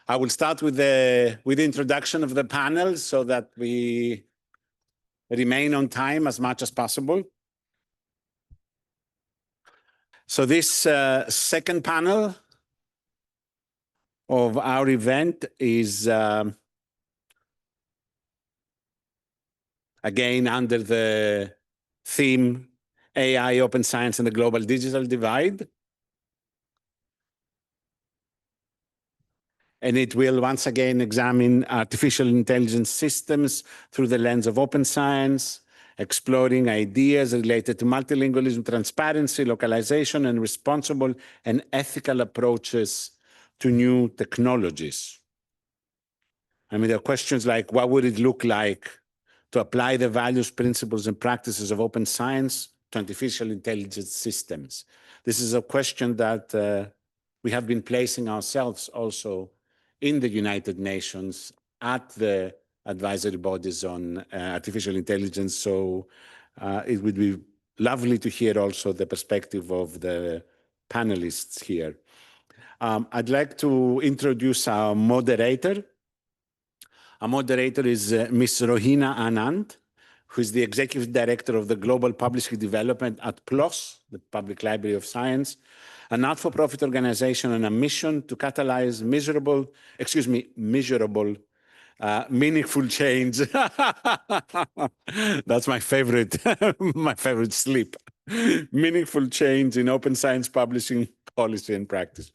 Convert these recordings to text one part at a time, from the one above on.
I will start with the introduction of the panel so that we remain on time as much as possible. So this second panel of our event is again under the theme AI, Open Science, and the Global Digital Divide. And it will once again examine artificial intelligence systems through the lens of open science, exploring ideas related to multilingualism, transparency, localization, and responsible and ethical approaches to new technologies. I mean, there are questions like, what would it look like to apply the values, principles, and practices of open science to artificial intelligence systems? This is a question that we have been placing ourselves also in the United Nations at the advisory bodies on artificial intelligence. So it would be lovely to hear also the perspective of the panelists here. I'd like to introduce our moderator. Our moderator is Ms. Roheena Anand, who is the Executive Director of the Global Publishing Development at PLOS, the Public Library of Science, a not-for-profit organization on a mission to catalyze measurable, meaningful change. That's my favorite, my favorite sleep. Meaningful change in open science publishing policy and practice.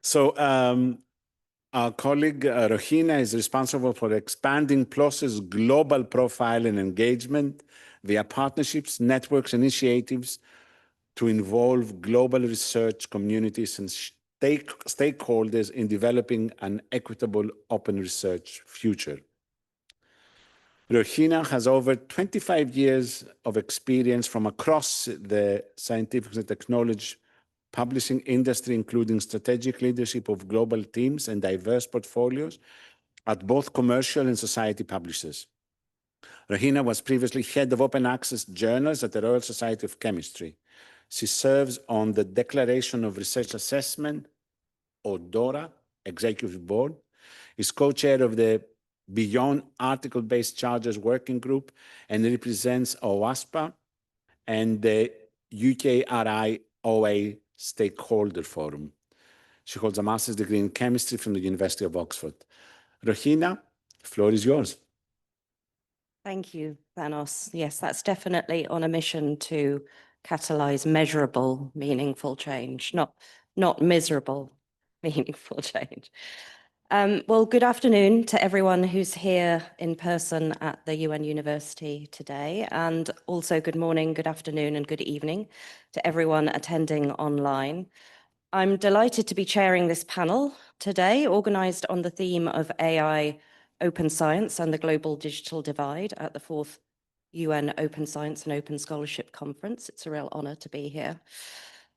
So our colleague Roheena is responsible for expanding PLOS's global profile and engagement via partnerships, networks, initiatives to involve global research communities and stakeholders in developing an equitable open research future. Roheena has over 25 years of experience from across the scientific and technology publishing industry, including strategic leadership of global teams and diverse portfolios at both commercial and society publishers. Roheena was previously head of open access journals at the Royal Society of Chemistry. She serves on the Declaration of Research Assessment, or DORA, Executive Board, is co-chair of the Beyond Article-Based Charges Working Group, and represents OASPA and the UKRI-OA Stakeholder Forum. She holds a master's degree in chemistry from the University of Oxford. Roheena, the floor is yours. Thank you, Thanos. Yes, that's definitely on a mission to catalyze measurable, meaningful change, not miserable, meaningful change. Well, good afternoon to everyone who's here in person at the UN University today, and also good morning, good afternoon, and good evening to everyone attending online. I'm delighted to be chairing this panel today, organized on the theme of AI, Open Science, and the Global Digital Divide at the 4th UN Open Science and Open Scholarship Conference. It's a real honor to be here.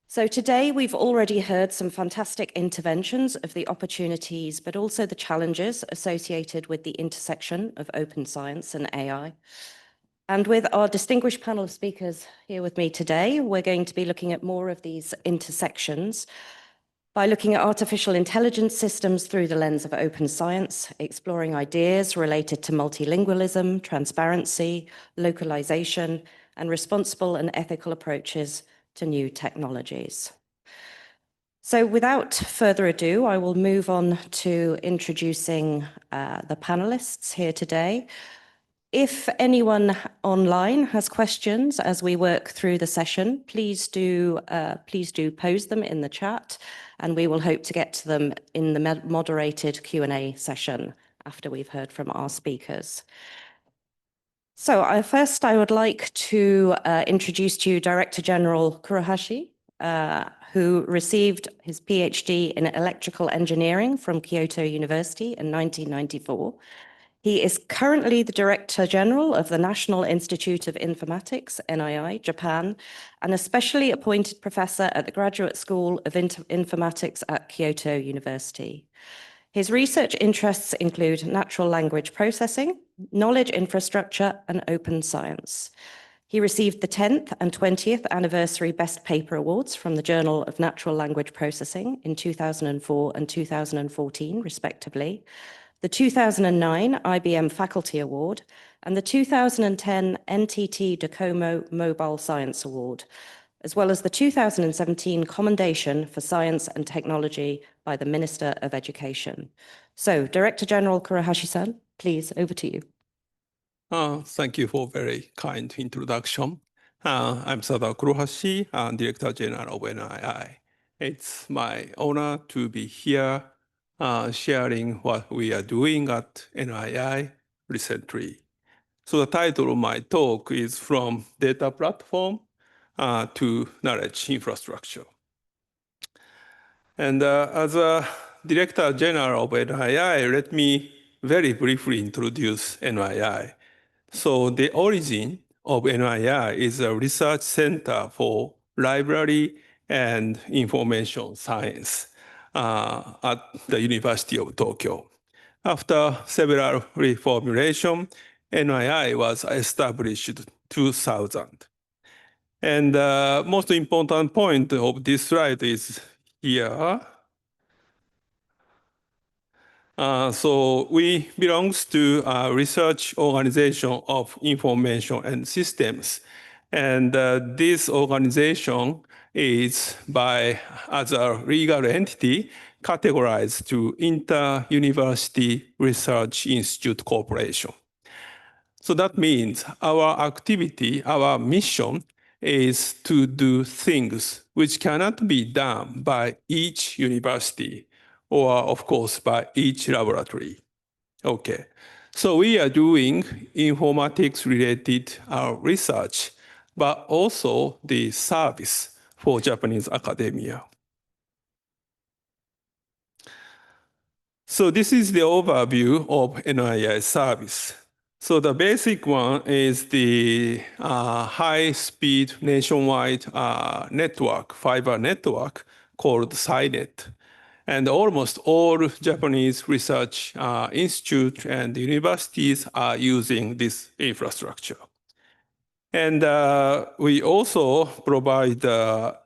So today we've already heard some fantastic interventions of the opportunities, but also the challenges associated with the intersection of open science and AI. And with our distinguished panel of speakers here with me today, we're going to be looking at more of these intersections by looking at artificial intelligence systems through the lens of open science, exploring ideas related to multilingualism, transparency, localization, and responsible and ethical approaches to new technologies. So without further ado, I will move on to introducing the panelists here today. If anyone online has questions as we work through the session, please do pose them in the chat, and we will hope to get to them in the moderated Q&A session after we've heard from our speakers. So first, I would like to introduce to you Director General Kurohashi, who received his PhD in electrical engineering from Kyoto University in 1994. He is currently the Director General of the National Institute of Informatics, NII, Japan, and a specially appointed professor at the Graduate School of Informatics at Kyoto University. His research interests include natural language processing, knowledge infrastructure, and open science. He received the 10th and 20th anniversary Best Paper Awards from the Journal of Natural Language Processing in 2004 and 2014, respectively, the 2009 IBM Faculty Award, and the 2010 NTT Docomo Mobile Science Award, as well as the 2017 Commendation for Science and Technology by the Minister of Education. So, Director General Kurohashi-san, please, over to you. Thank you for very kind introduction. I'm Sadao Kurohashi, Director General of NII. It's my honor to be here sharing what we are doing at NII recently. So the title of my talk is From Data Platform to Knowledge Infrastructure. And as a Director General of NII, let me very briefly introduce NII. So the origin of NII is a research center for library and information science at the University of Tokyo. After several reformulations, NII was established in 2000. And the most important point of this slide is here. So we belong to a research organization of information and systems. And this organization is as a legal entity, categorized to Inter-University Research Institute Corporation. So that means our activity, our mission is to do things which cannot be done by each university or, of course, by each laboratory. Okay, so we are doing informatics-related research, but also the service for Japanese academia. So this is the overview of NII service. So the basic one is the high-speed nationwide network, fiber network called SciNet. And almost all Japanese research institutes and universities are using this infrastructure. And we also provide a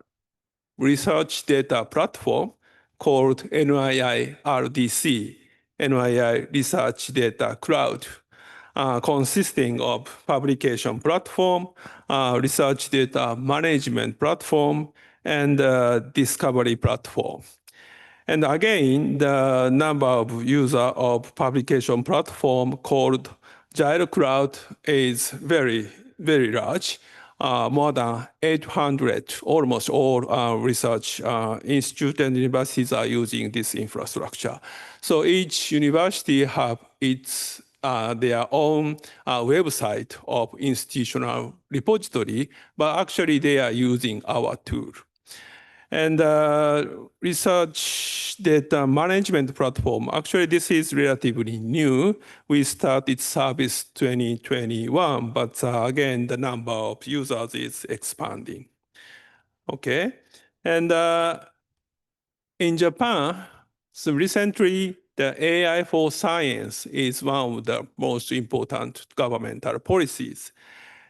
research data platform called NII RDC, NII Research Data Cloud, consisting of publication platform, research data management platform, and discovery platform. And again, the number of users of publication platform called Gyro Cloud is very, very large. More than 800, almost all research institutes and universities are using this infrastructure. So each university have their own website of institutional repository, but actually they are using our tool. And research data management platform, actually this is relatively new. We started service 2021, but again, the number of users is expanding. Okay, and in Japan, so recently, the AI for science is one of the most important governmental policies.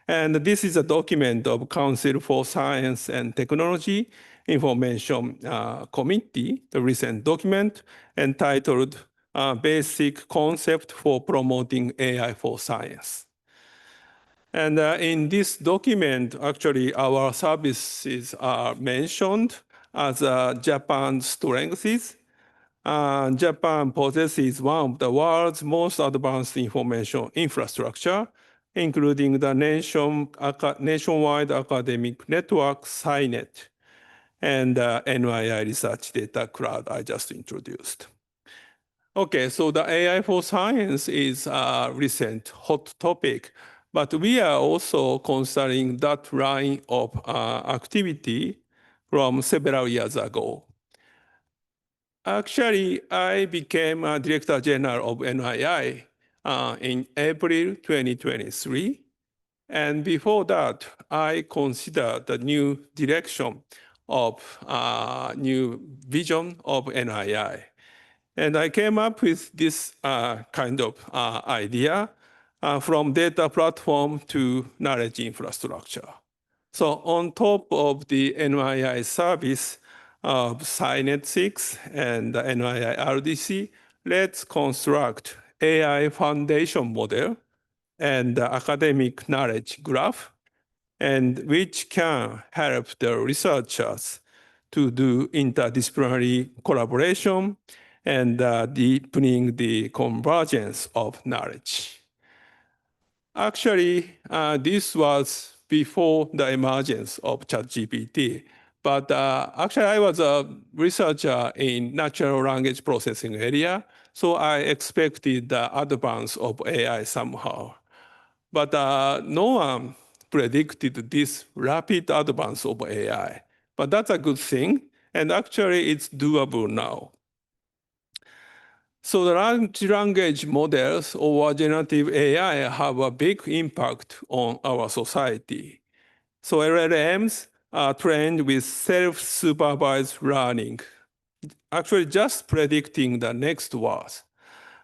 And this is a document of Council for Science and Technology Information Committee, the recent document entitled Basic Concept for Promoting AI for Science. And in this document, actually, our services are mentioned as Japan's strengths. Japan possesses one of the world's most advanced information infrastructure, including the nationwide academic network, SciNet, and NII Research Data Cloud I just introduced. Okay, so the AI for science is a recent hot topic, but we are also considering that line of activity from several years ago. Actually, I became a Director General of NII in April 2023. And before that, I considered the new direction of new vision of NII. And I came up with this kind of idea. from data platform to knowledge infrastructure. So on top of the NYI service of SciNet 6 and the NYI RDC, let's construct AI foundation model and the academic knowledge graph, and which can help the researchers to do interdisciplinary collaboration and deepening the convergence of knowledge. Actually, this was before the emergence of ChatGPT, but actually I was a researcher in natural language processing area, so I expected the advance of AI somehow. But no one predicted this rapid advance of AI. But that's a good thing, and actually it's doable now. So the large language models or generative AI have a big impact on our society. So LLMs are trained with self-supervised learning, actually just predicting the next words.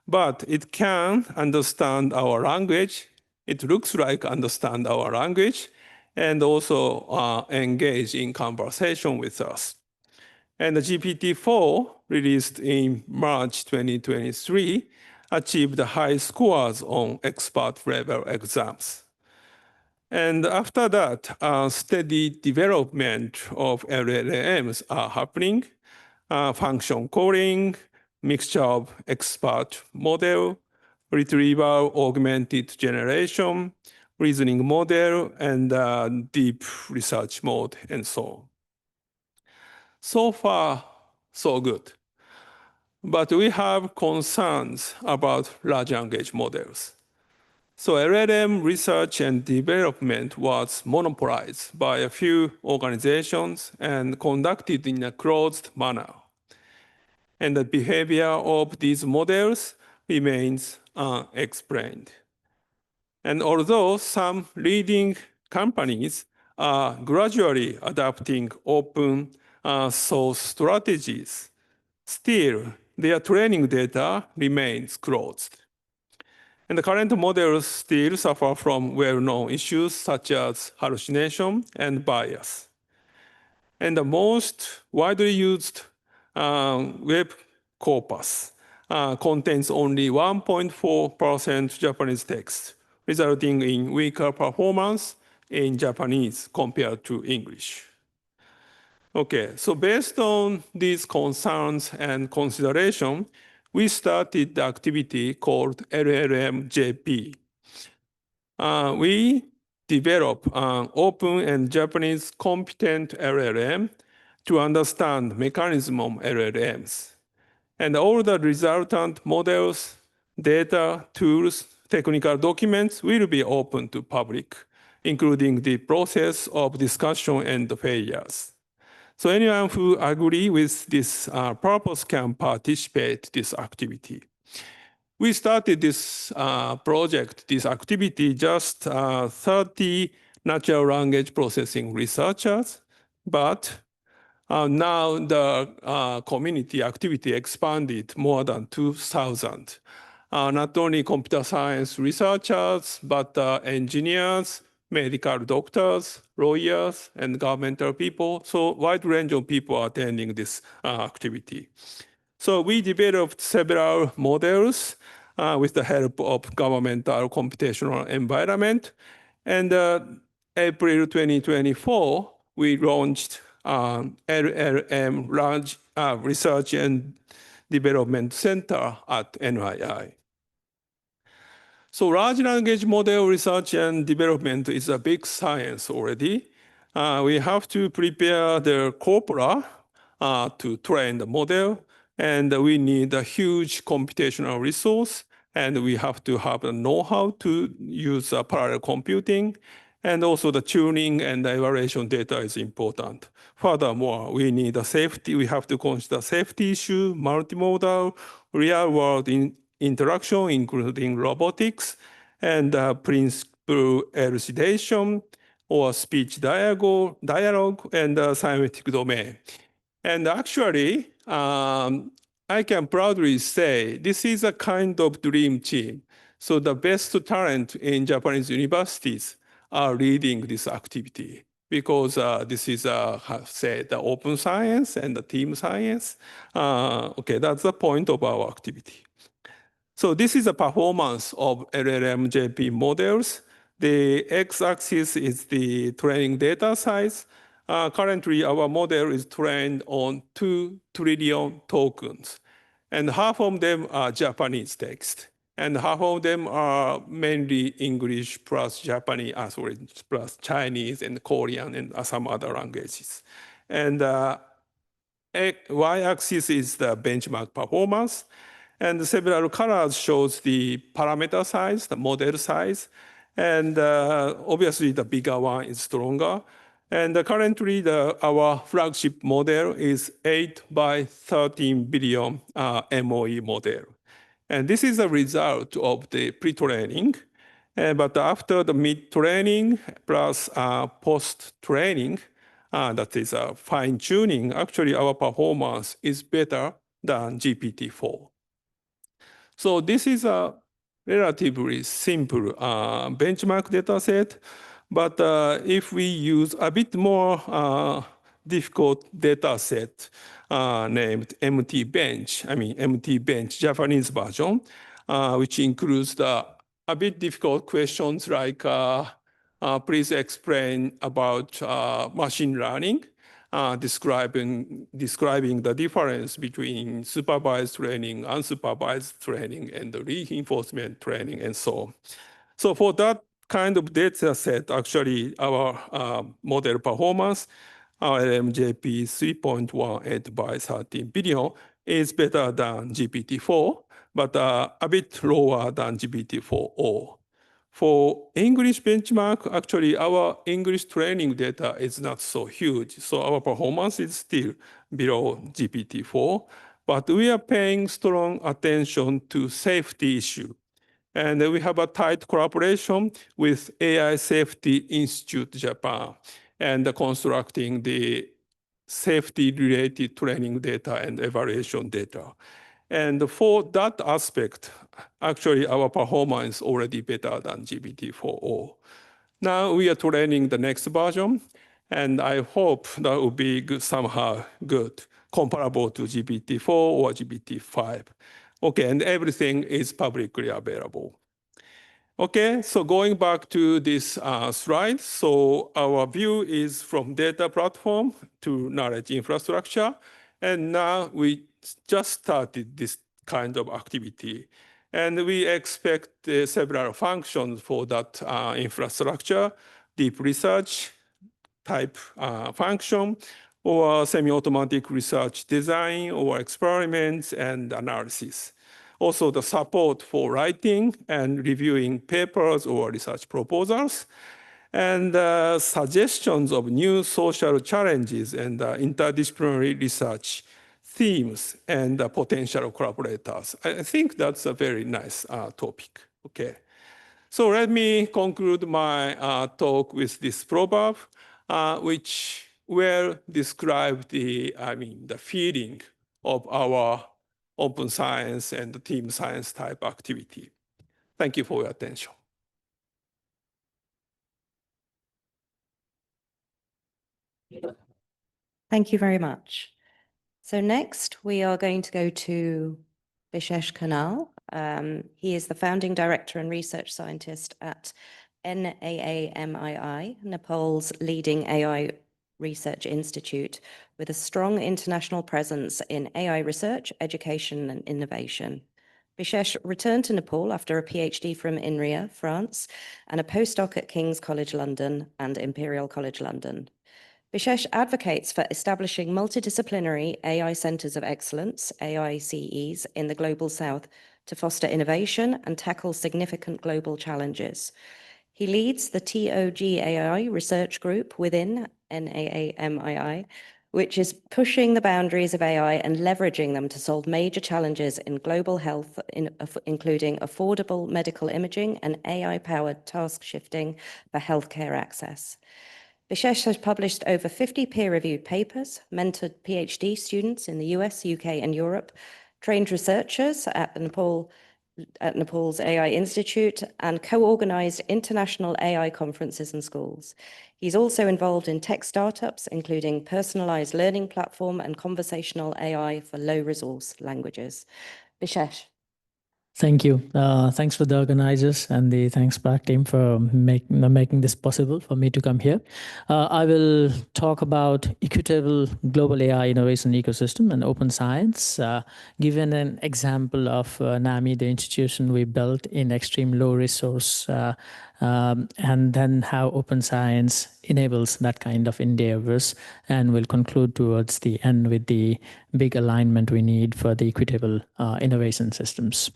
But it can understand our language. It looks like understand our language and also engage in conversation with us. And the GPT-4, released in March 2023, achieved high scores on expert level exams. And after that, steady development of LLMs are happening. Function calling, mixture of expert model, retrieval augmented generation, reasoning model, and deep research mode, and so on. So far, so good. But we have concerns about large language models. So LLM research and development was monopolized by a few organizations and conducted in a closed manner. And the behavior of these models remains unexplained. And although some leading companies are gradually adopting open source strategies, still their training data remains closed. And the current models still suffer from well-known issues such as hallucination and bias. And the most widely used web corpus contains only 1.4% Japanese text, resulting in weaker performance in Japanese compared to English. Okay, so based on these concerns and consideration, we started the activity called LLM-JP. We develop an open and Japanese competent LLM to understand mechanism of LLMs. And all the resultant models, data, tools, technical documents will be open to public, including the process of discussion and failures. So anyone who agree with this purpose can participate in this activity. We started this project, this activity, just 30 natural language processing researchers, but now the community activity expanded more than 2,000. Not only computer science researchers, but engineers, medical doctors, lawyers, and governmental people. So wide range of people are attending this activity. So we developed several models with the help of governmental computational environment. And April 2024, we launched LLM Large Research and Development Center at NYI. So large language model research and development is a big science already. We have to prepare the corpora to train the model, and we need a huge computational resource, and we have to have the know-how to use parallel computing, and also the tuning and the evaluation data is important. Furthermore, we need a safety. We have to consider safety issue, multimodal, real-world interaction, including robotics, and principal elucidation, or speech dialogue, and semantic domain. And actually, I can proudly say this is a kind of dream team. So the best talent in Japanese universities are leading this activity because this is, say, the open science and the team science. Okay, that's the point of our activity. So this is the performance of LLM-JP models. The x-axis is the training data size. Currently, our model is trained on 2 trillion tokens, and half of them are Japanese text, and half of them are mainly English plus Japanese, plus Chinese and Korean and some other languages. And y-axis is the benchmark performance. And several colors shows the parameter size, the model size. And obviously, the bigger one is stronger. And currently, our flagship model is 8 by 13 billion MOE model. And this is a result of the pre-training. But after the mid-training plus post-training, that is fine-tuning, actually our performance is better than GPT-4. So this is a relatively simple benchmark data set. But if we use a bit more difficult data set named MT Bench, MT Bench Japanese version, which includes a bit difficult questions like, please explain about machine learning, describing the difference between supervised training, unsupervised training, and the reinforcement training, and so on. So for that kind of data set, actually, our model performance, our LMJP 3.18 by 13 billion is better than GPT-4, but a bit lower than GPT-4o. For English benchmark, actually, our English training data is not so huge, so our performance is still below GPT-4, but we are paying strong attention to safety issue. And we have a tight collaboration with AI Safety Institute Japan and constructing the safety-related training data and evaluation data. And for that aspect, actually, our performance is already better than GPT-4o. Now we are training the next version, and I hope that will be good, somehow good, comparable to GPT-4 or GPT-5. Okay, and everything is publicly available. Okay, so going back to this slide, so our view is from data platform to knowledge infrastructure, and now we just started this kind of activity. And we expect several functions for that infrastructure, deep research type function, or semi-automatic research design, or experiments and analysis. Also, the support for writing and reviewing papers or research proposals, and suggestions of new social challenges and interdisciplinary research themes and potential collaborators. I think that's a very nice topic. Okay, so let me conclude my talk with this proverb, which will describe the feeling of our open science and team science type activity. Thank you for your attention. Thank you very much. So next, we are going to go to Bishesh Khanal. He is the founding director and research scientist at NAAMII, Nepal's leading AI research institute, with a strong international presence in AI research, education, and innovation. Bishesh returned to Nepal after a PhD from Inria, France, and a postdoc at King's College London and Imperial College London. Bishesh advocates for establishing multidisciplinary AI centers of excellence, AICEs, in the Global South to foster innovation and tackle significant global challenges. He leads the TOG-AI research group within NAAMII, which is pushing the boundaries of AI and leveraging them to solve major challenges in global health, including affordable medical imaging and AI-powered task shifting for healthcare access. Bishesh has published over 50 peer-reviewed papers, mentored PhD students in the US, UK, and Europe, trained researchers at the Nepal at Nepal's AI Institute and co-organized international AI conferences and schools. He's also involved in tech startups, including personalized learning platform and conversational AI for low resource languages. Bishesh. Thank you. Thanks for the organizers and the Thanks Back team for making this possible for me to come here. I will talk about equitable global AI innovation ecosystem and open science, given an example of NAMI, the institution we built in extreme low resource, and then how open science enables that kind of endeavors, and we'll conclude towards the end with the big alignment we need for the equitable innovation systems.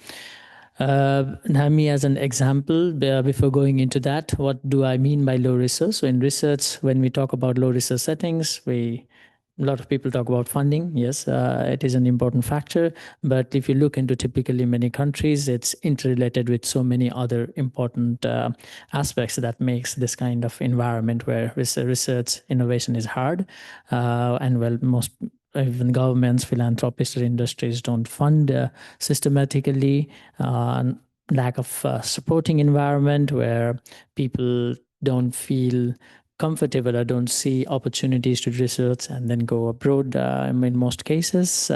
NAMI as an example, before going into that, what do I mean by low research? So in research, when we talk about low research settings, a lot of people talk about funding. Yes, it is an important factor. But if you look into typically many countries, it's interrelated with so many other important aspects that makes this kind of environment where research innovation is hard. And well, most even governments, philanthropists, or industries don't fund systematically. Lack of supporting environment where people don't feel comfortable or don't see opportunities to research and then go abroad in most cases.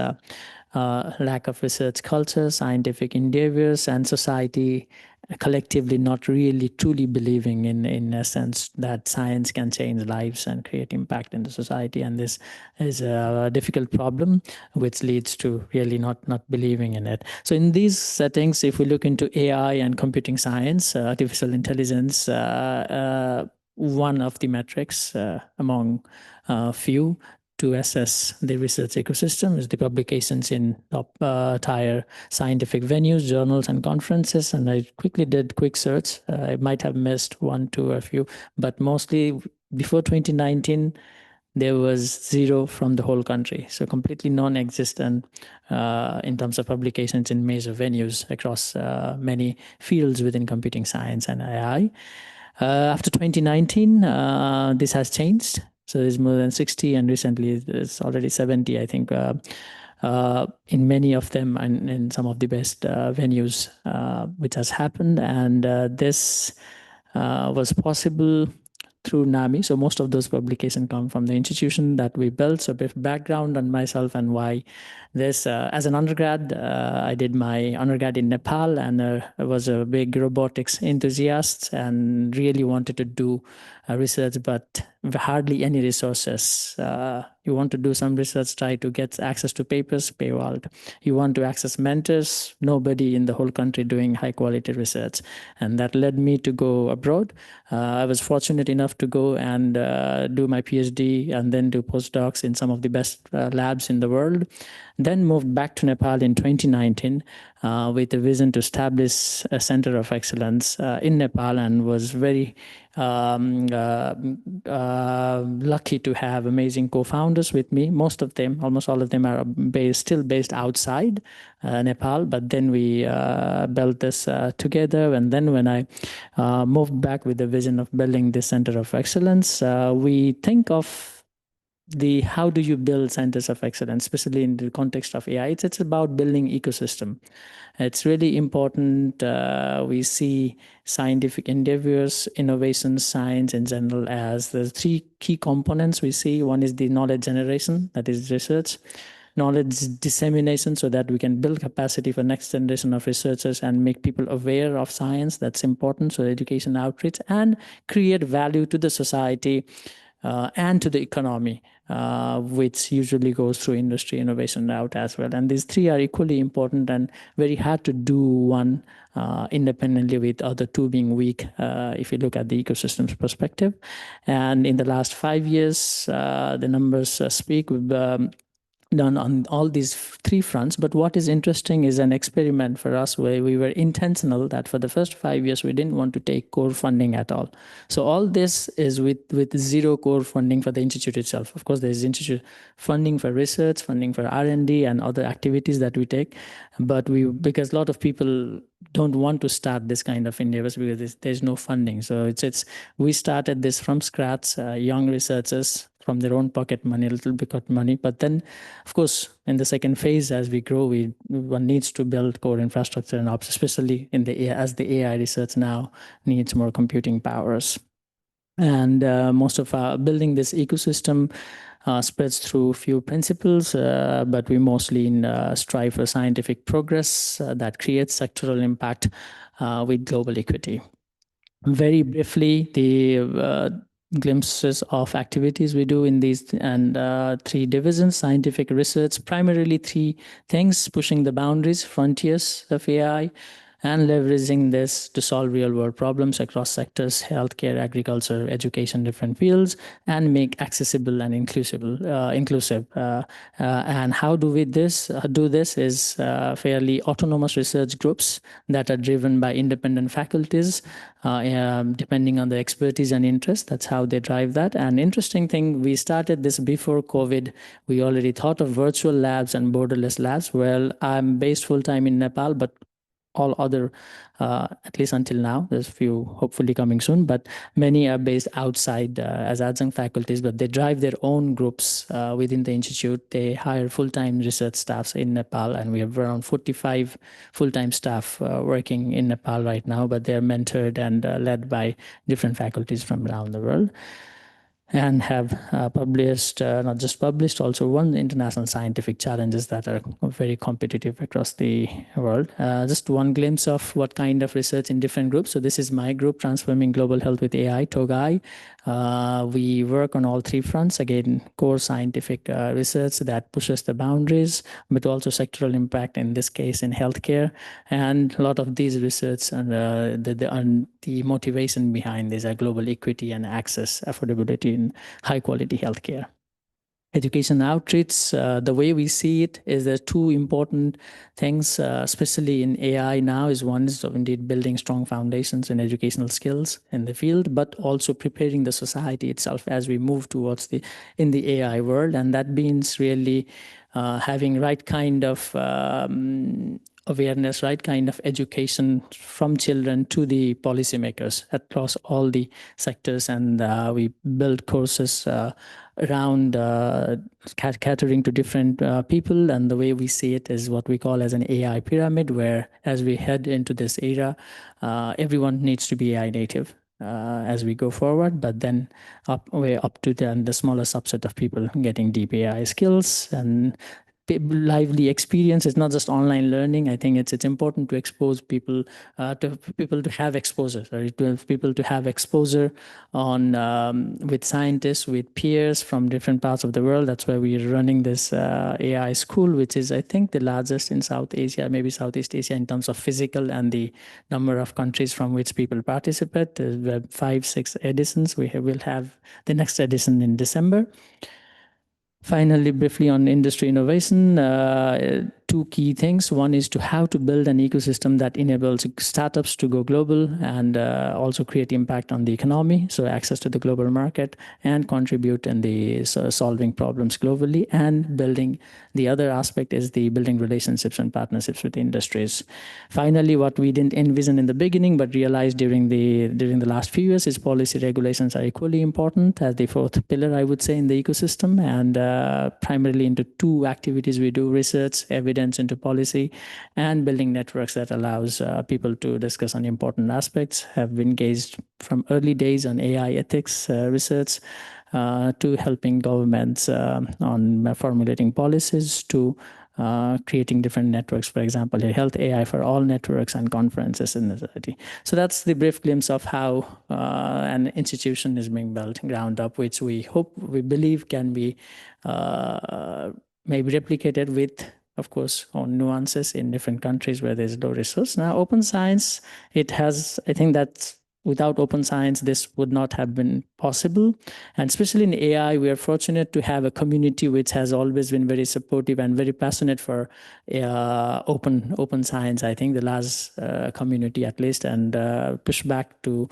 Lack of research culture, scientific endeavors, and society collectively not really truly believing in a sense that science can change lives and create impact in the society. And this is a difficult problem which leads to really not believing in it. So in these settings, if we look into AI and computing science, artificial intelligence, one of the metrics among few to assess the research ecosystem is the publications in top-tier scientific venues, journals, and conferences. And I quickly did quick search. I might have missed one, two, or a few, but mostly before 2019, there was zero from the whole country. So completely non-existent in terms of publications in major venues across many fields within computing science and AI. After 2019, this has changed. So there's more than 60, and recently it's already 70, I think, in many of them and in some of the best venues, which has happened. And this was possible through NAMI. So most of those publications come from the institution that we built. So a bit of background on myself and why this. As an undergrad, I did my undergrad in Nepal, and I was a big robotics enthusiast and really wanted to do research, but hardly any resources. You want to do some research, try to get access to papers, paywalled. You want to access mentors, nobody in the whole country doing high quality research. And that led me to go abroad. I was fortunate enough to go and do my PhD and then do postdocs in some of the best labs in the world. Then moved back to Nepal in 2019 with a vision to establish a center of excellence in Nepal, and was very lucky to have amazing co-founders with me. Most of them, almost all of them, are still based outside Nepal, but then we built this together. And then when I moved back with the vision of building this center of excellence, we think of how do you build centers of excellence, especially in the context of AI. It's about building ecosystem. It's really important. We see scientific endeavors, innovation, science in general as the three key components we see. One is the knowledge generation, that is research. Knowledge dissemination, so that we can build capacity for next generation of researchers and make people aware of science. That's important. So education outreach, and create value to the society and to the economy, which usually goes through industry innovation route as well. And these three are equally important and very hard to do one independently, with other two being weak if you look at the ecosystem's perspective. And in the last 5 years, the numbers speak. We've done on all these three fronts. But what is interesting is an experiment for us where we were intentional that for the first 5 years, we didn't want to take core funding at all. So all this is with zero core funding for the institute itself. Of course, there's institute funding for research, funding for R&D and other activities that we take. But because a lot of people don't want to start this kind of endeavors because there's no funding. So we started this from scratch, young researchers, from their own pocket money, a little bit of money. But then, of course, in the second phase, as we grow, one needs to build core infrastructure and ops, especially as the AI research now needs more computing powers. And most of our building this ecosystem spreads through few principles, but we mostly strive for scientific progress that creates sectoral impact with global equity. Very briefly, the glimpses of activities we do in these and 3 divisions: scientific research, primarily 3 things: pushing the boundaries, frontiers of AI, and leveraging this to solve real-world problems across sectors: healthcare, agriculture, education, different fields, and make accessible and inclusive. And how do we do this is fairly autonomous research groups that are driven by independent faculties, depending on the expertise and interest. That's how they drive that. And interesting thing, we started this before COVID. We already thought of virtual labs and borderless labs. Well, I'm based full-time in Nepal, but all other, at least until now, there's a few hopefully coming soon, but many are based outside as adjunct faculties, but they drive their own groups within the institute. They hire full-time research staffs in Nepal, and we have around 45 full-time staff working in Nepal right now, but they're mentored and led by different faculties from around the world, and have published, not just published, also won international scientific challenges that are very competitive across the world. Just one glimpse of what kind of research in different groups. So this is my group, Transforming Global Health with AI, TOGAI. We work on all 3 fronts. Again, core scientific research that pushes the boundaries, but also sectoral impact, in this case in healthcare. And a lot of these research and the motivation behind this are global equity and access, affordability, and high quality healthcare. Education outreach, the way we see it is there are 2 important things, especially in AI now, is one is indeed building strong foundations in educational skills in the field, but also preparing the society itself as we move towards in the AI world. And that means really having right kind of awareness, right kind of education from children to the policymakers across all the sectors. And we build courses around catering to different people. And the way we see it is what we call as an AI pyramid, where as we head into this era, everyone needs to be AI native as we go forward, but then way up to the smaller subset of people getting deep AI skills and lively experience. It's not just online learning. I think it's important to expose people to have exposure, people to have exposure on with scientists, with peers from different parts of the world. That's why we're running this AI school, which is, I think, the largest in South Asia, maybe Southeast Asia, in terms of physical and the number of countries from which people participate. There's 5-6 editions. We'll have the next edition in December. Finally, briefly on industry innovation, 2 key things. One is how to build an ecosystem that enables startups to go global and also create impact on the economy, so access to the global market, and contribute in the solving problems globally. And building, the other aspect is the building relationships and partnerships with industries. Finally, what we didn't envision in the beginning but realized during the last few years is policy regulations are equally important as the 4th pillar, I would say, in the ecosystem. And primarily into 2 activities we do: research, evidence into policy, and building networks that allows people to discuss on important aspects. Have been engaged from early days on AI ethics research to helping governments on formulating policies, to creating different networks, for example, Health AI for All networks and conferences in the society. So that's the brief glimpse of how an institution is being built ground up, which we believe can be maybe replicated with, of course, own nuances in different countries where there's low resource. Now, open science, I think that without open science, this would not have been possible. And especially in AI, we are fortunate to have a community which has always been very supportive and very passionate for open science. I think the last community, at least, and push back to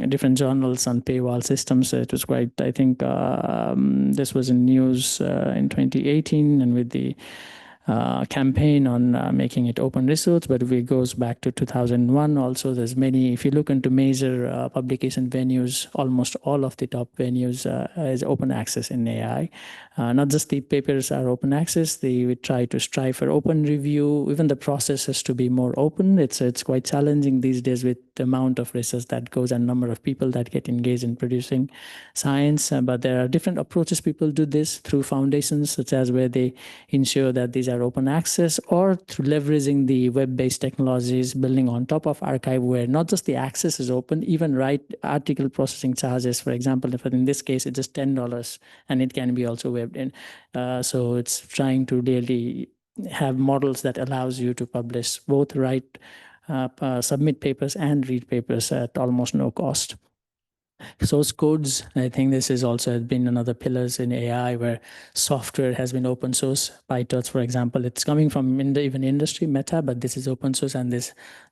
different journals on paywall systems. It was quite, I think, this was in news in 2018, and with the campaign on making it open resource, but if it goes back to 2001 also, there's many, if you look into major publication venues, almost all of the top venues is open access in AI. Not just the papers are open access, we try to strive for open review. Even the process has to be more open. It's quite challenging these days with the amount of research that goes and number of people that get engaged in producing science. But there are different approaches people do this through foundations, such as where they ensure that these are open access, or through leveraging the web-based technologies, building on top of archive where not just the access is open, even write article processing charges, for example, if in this case it's just $10 and it can be also webbed in. So it's trying to really have models that allows you to publish both submit papers and read papers at almost no cost. Source codes, I think this is also has been another pillars in AI where software has been open source. PyTorch, for example, it's coming from even industry, Meta, but this is open source, and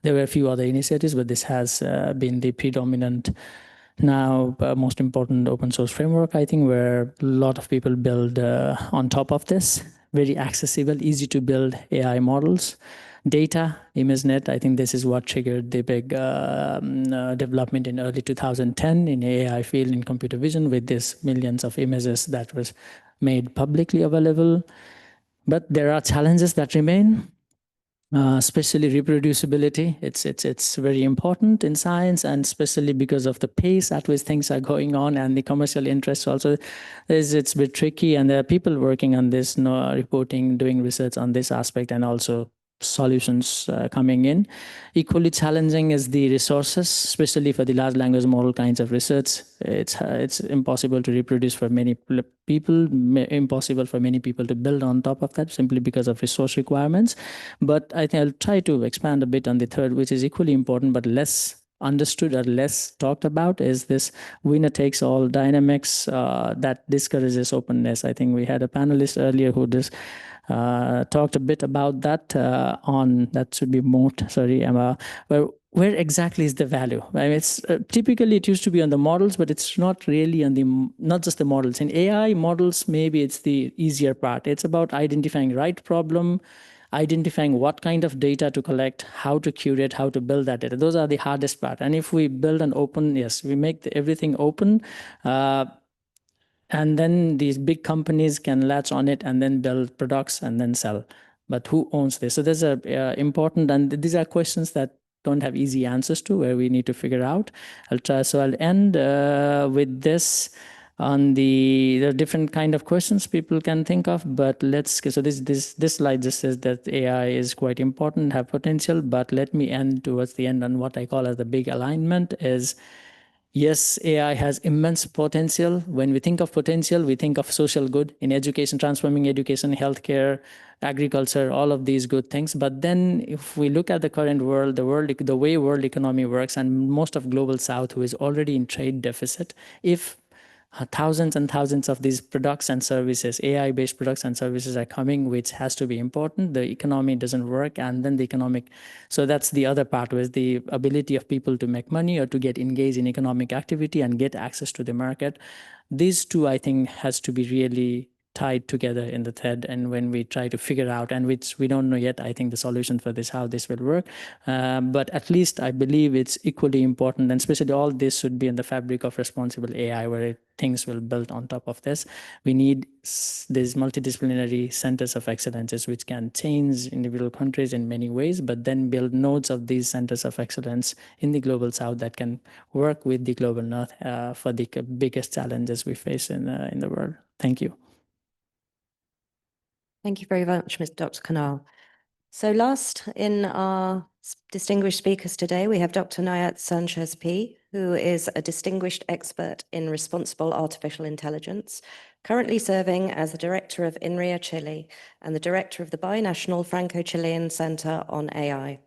there were a few other initiatives, but this has been the predominant now most important open source framework, I think, where a lot of people build on top of this. Very accessible, easy to build AI models. Data, ImageNet, I think this is what triggered the big development in early 2010 in AI field in computer vision with this millions of images that was made publicly available. But there are challenges that remain, especially reproducibility. It's very important in science, and especially because of the pace at which things are going on and the commercial interests also. It's a bit tricky, and there are people working on this, reporting, doing research on this aspect, and also solutions coming in. Equally challenging is the resources, especially for the large language model kinds of research. It's impossible to reproduce for many people, impossible for many people to build on top of that simply because of resource requirements. But I think I'll try to expand a bit on the third, which is equally important but less understood or less talked about, is this winner takes all dynamics that discourages openness. I think we had a panelist earlier who just talked a bit about that that should be Moat, sorry, Emma, where exactly is the value? I mean, it's typically it used to be on the models, but it's not really on not just the models. In AI models, maybe it's the easier part. It's about identifying right problem, identifying what kind of data to collect, how to curate, how to build that data. Those are the hardest part. And if we build an open, yes, we make everything open, and then these big companies can latch on it and then build products and then sell. But who owns this? So there's important, and these are questions that don't have easy answers to, where we need to figure out. I'll end with this on the different kind of questions people can think of, but so this slide just says that AI is quite important, have potential, but let me end towards the end on what I call as the big alignment is, yes, AI has immense potential. When we think of potential, we think of social good in education, transforming education, healthcare, agriculture, all of these good things. But then if we look at the current world, the way world economy works, and most of global South, who is already in trade deficit, if thousands and thousands of these products and services, AI-based products and services are coming, which has to be important, the economy doesn't work, and then so that's the other part, with the ability of people to make money or to get engaged in economic activity and get access to the market. These two, I think, has to be really tied together in the thread, and when we try to figure out, and which we don't know yet, I think, the solution for this, how this will work, but at least I believe it's equally important, and especially all this should be in the fabric of responsible AI, where things will build on top of this. We need these multidisciplinary centers of excellences which can change individual countries in many ways, but then build nodes of these centers of excellence in the global South that can work with the global North for the biggest challenges we face in the world. Thank you. Thank you very much, Dr. Khanal. So last in our distinguished speakers today, we have Dr. Nayat Sánchez-Pi, who is a distinguished expert in responsible artificial intelligence, currently serving as the director of Inria Chile and the director of the Binational Franco-Chilean Center on AI.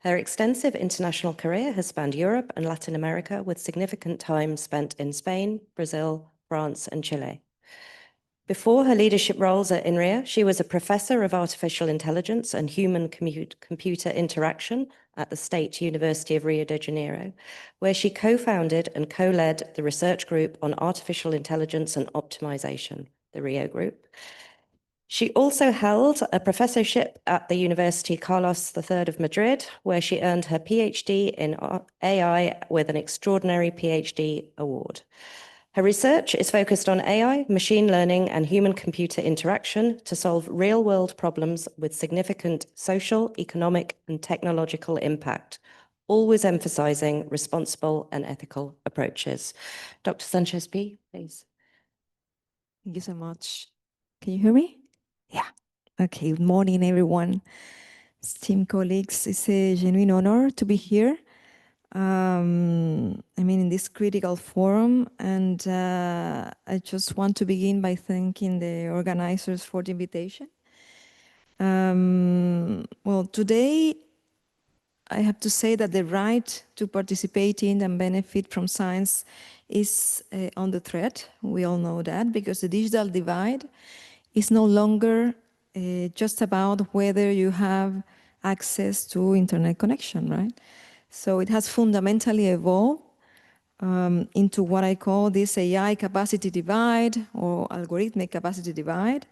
Her extensive international career has spanned Europe and Latin America, with significant time spent in Spain, Brazil, France, and Chile. Before her leadership roles at Inria, she was a professor of artificial intelligence and human-computer interaction at the State University of Rio de Janeiro, where she co-founded and co-led the research group on artificial intelligence and optimization, the RIO group. She also held a professorship at the University Carlos III of Madrid, where she earned her PhD in AI with an extraordinary PhD award. Her research is focused on AI, machine learning, and human-computer interaction to solve real-world problems with significant social, economic, and technological impact, always emphasizing responsible and ethical approaches. Dr. Sánchez-Pi, please. Thank you so much. Can you hear me? Yeah. Okay. Good morning, everyone. Esteemed colleagues, it's a genuine honor to be here. In this critical forum, and I just want to begin by thanking the organizers for the invitation. Well, today, I have to say that the right to participate in and benefit from science is on the threat. We all know that, because the digital divide is no longer just about whether you have access to internet connection, right? So it has fundamentally evolved into what I call this AI capacity divide or algorithmic capacity divide.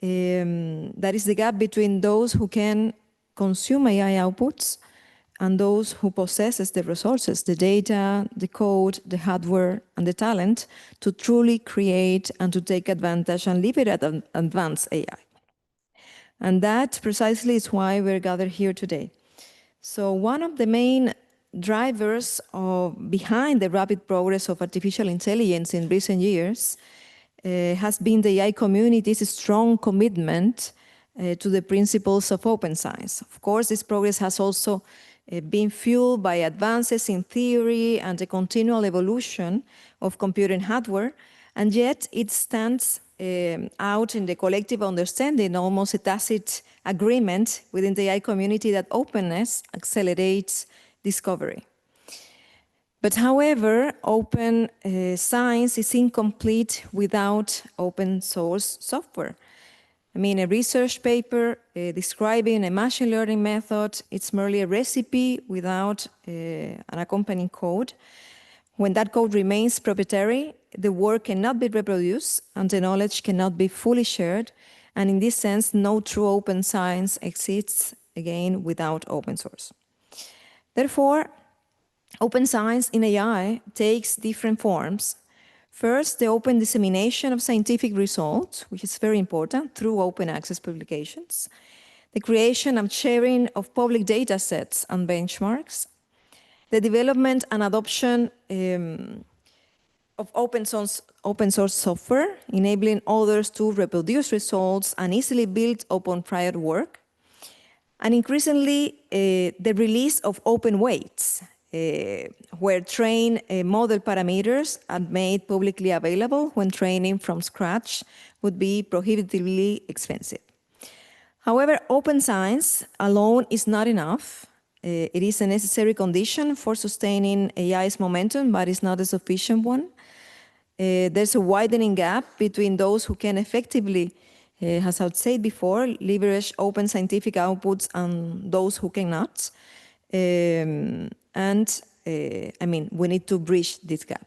That is the gap between those who can consume AI outputs and those who possesses the resources, the data, the code, the hardware, and the talent to truly create and to take advantage and leave it at advanced AI. And that precisely is why we're gathered here today. So one of the main drivers behind the rapid progress of artificial intelligence in recent years has been the AI community's strong commitment to the principles of open science. Of course, this progress has also been fueled by advances in theory and the continual evolution of computing hardware, and yet it stands out in the collective understanding, almost a tacit agreement within the AI community that openness accelerates discovery. But however, open science is incomplete without open source software. A research paper describing a machine learning method, it's merely a recipe without an accompanying code. When that code remains proprietary, the work cannot be reproduced and the knowledge cannot be fully shared. And in this sense, no true open science exists, again, without open source. Therefore, open science in AI takes different forms. First, the open dissemination of scientific results, which is very important, through open access publications. The creation and sharing of public data sets and benchmarks. The development and adoption of open source software, enabling others to reproduce results and easily build upon prior work. And increasingly, the release of open weights, where trained model parameters are made publicly available when training from scratch would be prohibitively expensive. However, open science alone is not enough. It is a necessary condition for sustaining AI's momentum, but it's not a sufficient one. There's a widening gap between those who can effectively, as I said before, leverage open scientific outputs and those who cannot. We need to bridge this gap.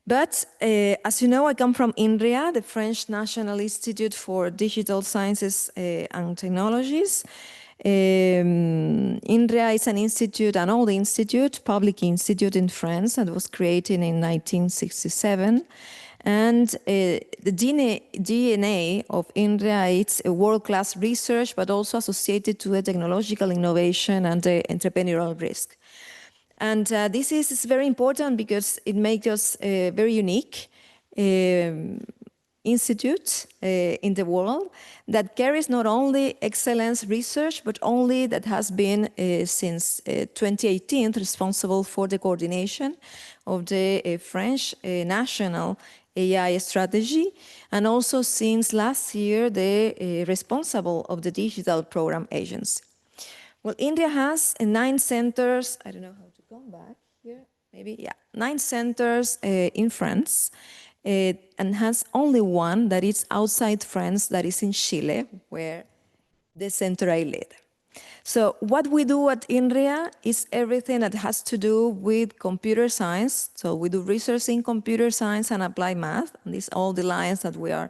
But as you know, I come from Inria, the French National Institute for Digital Sciences and Technologies. Inria is an institute, an old institute, public institute in France that was created in 1967. And the DNA of Inria, it's a world-class research, but also associated to a technological innovation and entrepreneurial risk. And this is very important because it makes us a very unique institute in the world that carries not only excellence research, but only that has been since 2018 responsible for the coordination of the French national AI strategy, and also since last year the responsible of the digital program agency. Well, India has 9 centers, I don't know how to come back here, maybe, yeah, 9 centers in France, and has only one that is outside France, that is in Chile, where the center I lead. So what we do at Inria is everything that has to do with computer science. So we do research in computer science and applied math, and these are all the lines that we are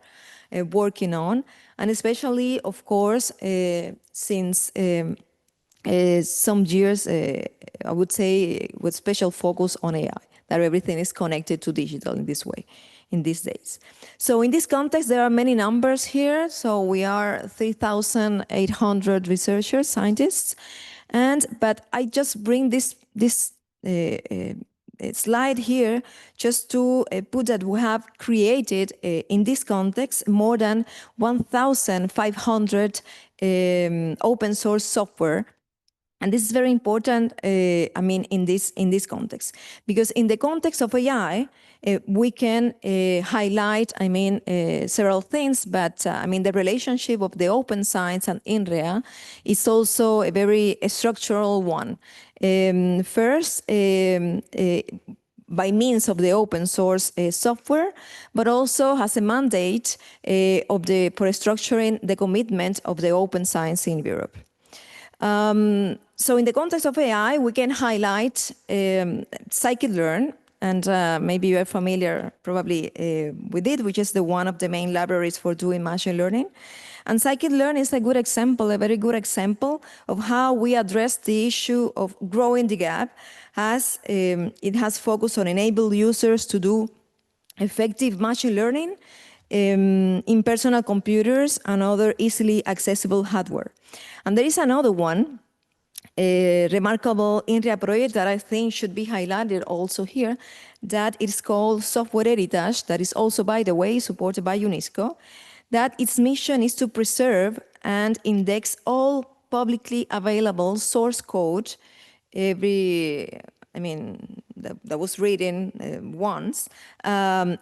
working on, and especially, of course, since some years, I would say, with special focus on AI, that everything is connected to digital in this way, in these days. So in this context, there are many numbers here. So we are 3,800 researchers, scientists, but I just bring this slide here just to put that we have created in this context more than 1,500 open source software. And this is very important, I mean, in this context, because in the context of AI, we can highlight, I mean, several things, but I mean, the relationship of the open science and Inria is also a very structural one. First, by means of the open source software, but also has a mandate for structuring the commitment of the open science in Europe. So in the context of AI, we can highlight scikit-learn, and maybe you are familiar probably with it, which is one of the main libraries for doing machine learning. And scikit-learn is a good example, a very good example of how we address the issue of growing the gap, as it has focused on enable users to do effective machine learning in personal computers and other easily accessible hardware. And there is another one, a remarkable Inria project that I think should be highlighted also here, that is called Software Heritage, that is also, by the way, supported by UNESCO, that its mission is to preserve and index all publicly available source code, that was written once,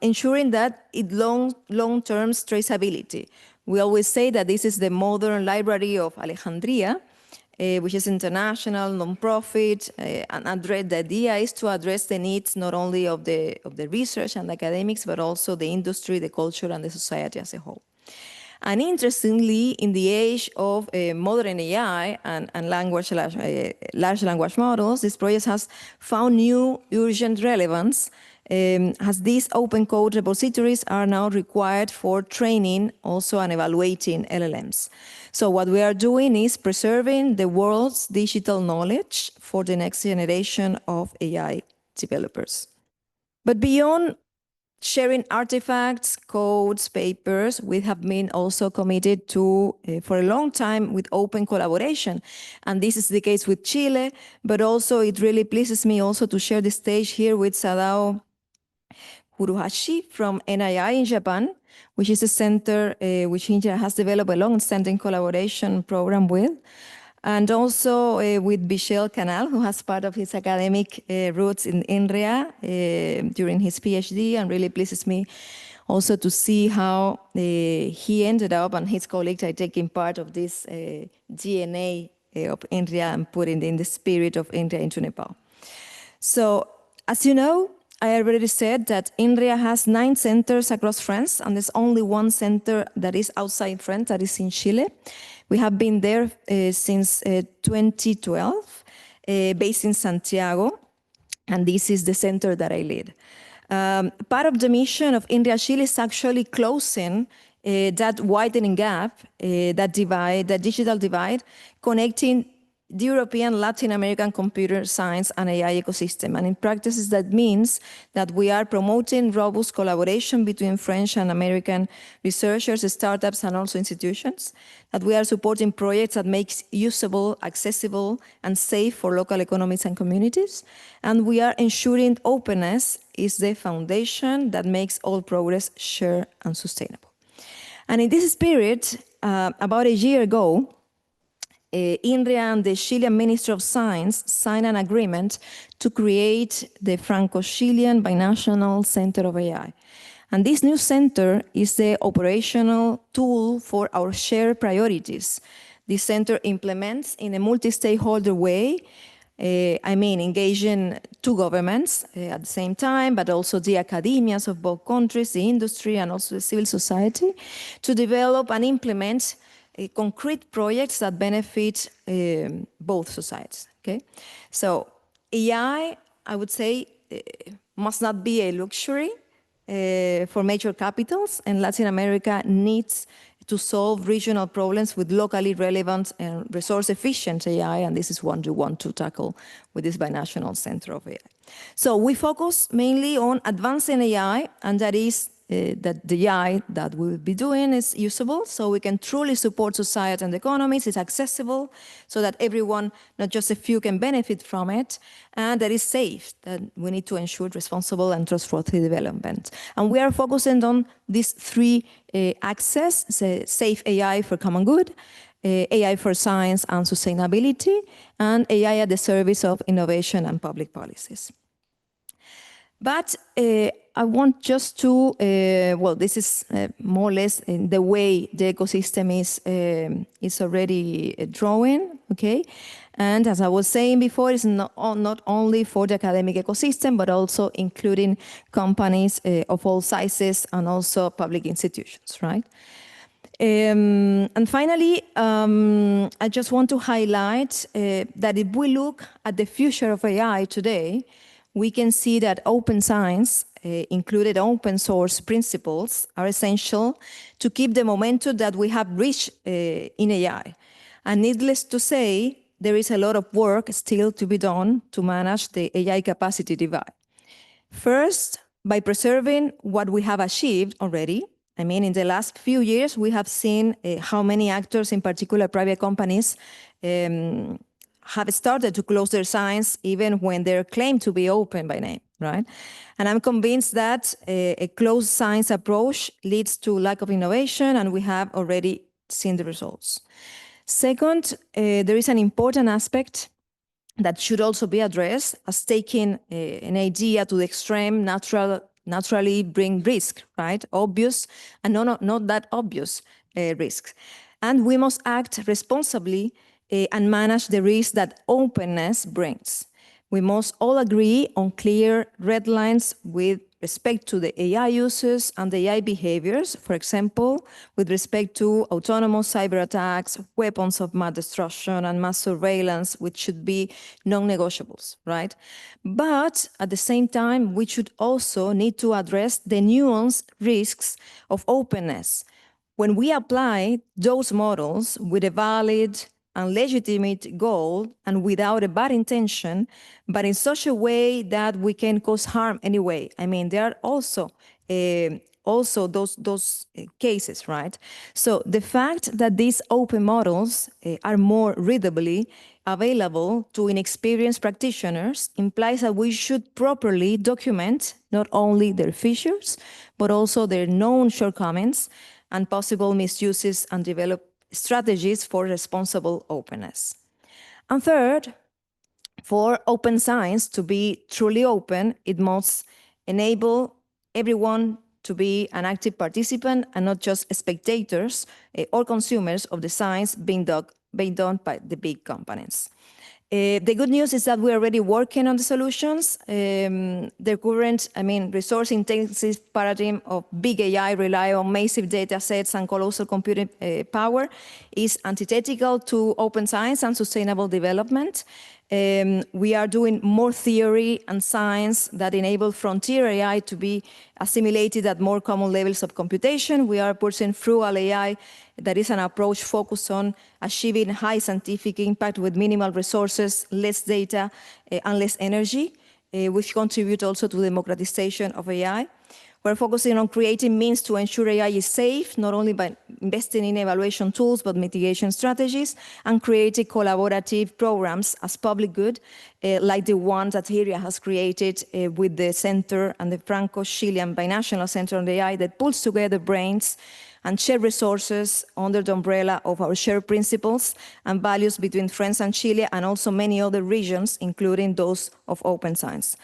ensuring that it long-term traceability. We always say that this is the modern library of Alejandría, which is international, non-profit, and the idea is to address the needs not only of the research and academics, but also the industry, the culture, and the society as a whole. And interestingly, in the age of modern AI and large language models, this project has found new urgent relevance, as these open code repositories are now required for training also and evaluating LLMs. So what we are doing is preserving the world's digital knowledge for the next generation of AI developers. But beyond sharing artifacts, codes, papers, we have been also committed to, for a long time, with open collaboration. And this is the case with Chile, but also it really pleases me also to share the stage here with Sadao Kurohashi from NII in Japan, which is a center which India has developed a long-standing collaboration program with. And also with Bishesh Khanal, who has part of his academic roots in Inria during his PhD, and really pleases me also to see how he ended up and his colleagues are taking part of this DNA of Inria and putting in the spirit of India into Nepal. So, as you know, I already said that Inria has 9 centers across France, and there's only one center that is outside France, that is in Chile. We have been there since 2012, based in Santiago, and this is the center that I lead. Part of the mission of Inria Chile is actually closing that widening gap, that divide, that digital divide, connecting the European, Latin American computer science and AI ecosystem. And in practice, that means that we are promoting robust collaboration between French and American researchers, startups, and also institutions, that we are supporting projects that make usable, accessible, and safe for local economies and communities. And we are ensuring openness is the foundation that makes all progress shared and sustainable. And in this spirit, about a year ago, Inria and the Chilean Ministry of Science signed an agreement to create the Franco-Chilean Binational Center of AI. And this new center is the operational tool for our shared priorities. This center implements in a multi-stakeholder way, engaging 2 governments at the same time, but also the academias of both countries, the industry, and also the civil society, to develop and implement concrete projects that benefit both societies, okay? So AI, I would say, must not be a luxury, for major capitals, and Latin America needs to solve regional problems with locally relevant and resource-efficient AI, and this is what you want to tackle with this Binational Center of AI. So we focus mainly on advancing AI, and that is that the AI that we will be doing is usable, so we can truly support society and economies, it's accessible, so that everyone, not just a few, can benefit from it, and that is safe, that we need to ensure responsible and trustworthy development. And we are focusing on these three axes, safe AI for common good, AI for science and sustainability, and AI at the service of innovation and public policies. But I want just to, well, this is more or less in the way the ecosystem is already drawing, okay? And as I was saying before, it's not only for the academic ecosystem, but also including companies of all sizes and also public institutions, right? And finally, I just want to highlight that if we look at the future of AI today, we can see that open science, included open source principles, are essential to keep the momentum that we have reached in AI. And needless to say, there is a lot of work still to be done to manage the AI capacity divide. First, by preserving what we have achieved already. I mean, in the last few years, we have seen how many actors, in particular private companies, have started to close their science even when they're claimed to be open by name, right? And I'm convinced that a closed science approach leads to lack of innovation, and we have already seen the results. Second, there is an important aspect that should also be addressed, as taking an idea to the extreme naturally bring risk, right? Obvious and not that obvious risks. And we must act responsibly and manage the risk that openness brings. We must all agree on clear red lines with respect to the AI uses and the AI behaviors, for example, with respect to autonomous cyber attacks, weapons of mass destruction, and mass surveillance, which should be non-negotiables, right? But at the same time, we should also need to address the nuanced risks of openness. When we apply those models with a valid and legitimate goal and without a bad intention, but in such a way that we can cause harm anyway. I mean, there are also those cases, right? So the fact that these open models are more readably available to inexperienced practitioners implies that we should properly document not only their features, but also their known shortcomings and possible misuses, and develop strategies for responsible openness. And third, for open science to be truly open, it must enable everyone to be an active participant and not just spectators or consumers of the science being done by the big companies. The good news is that we're already working on the solutions. The current, resource-intensive paradigm of big AI rely on massive data sets and colossal computing power is antithetical to open science and sustainable development. We are doing more theory and science that enable frontier AI to be assimilated at more common levels of computation. We are pursuing frugal AI, that is an approach focused on achieving high scientific impact with minimal resources, less data, and less energy, which contribute also to democratization of AI. We're focusing on creating means to ensure AI is safe, not only by investing in evaluation tools, but mitigation strategies, and creating collaborative programs as public good, like the one that Inria has created with the center and the Franco-Chilean Binational Center on AI that pulls together brains and share resources under the umbrella of our shared principles and values between France and Chile, and also many other regions, including those of open science.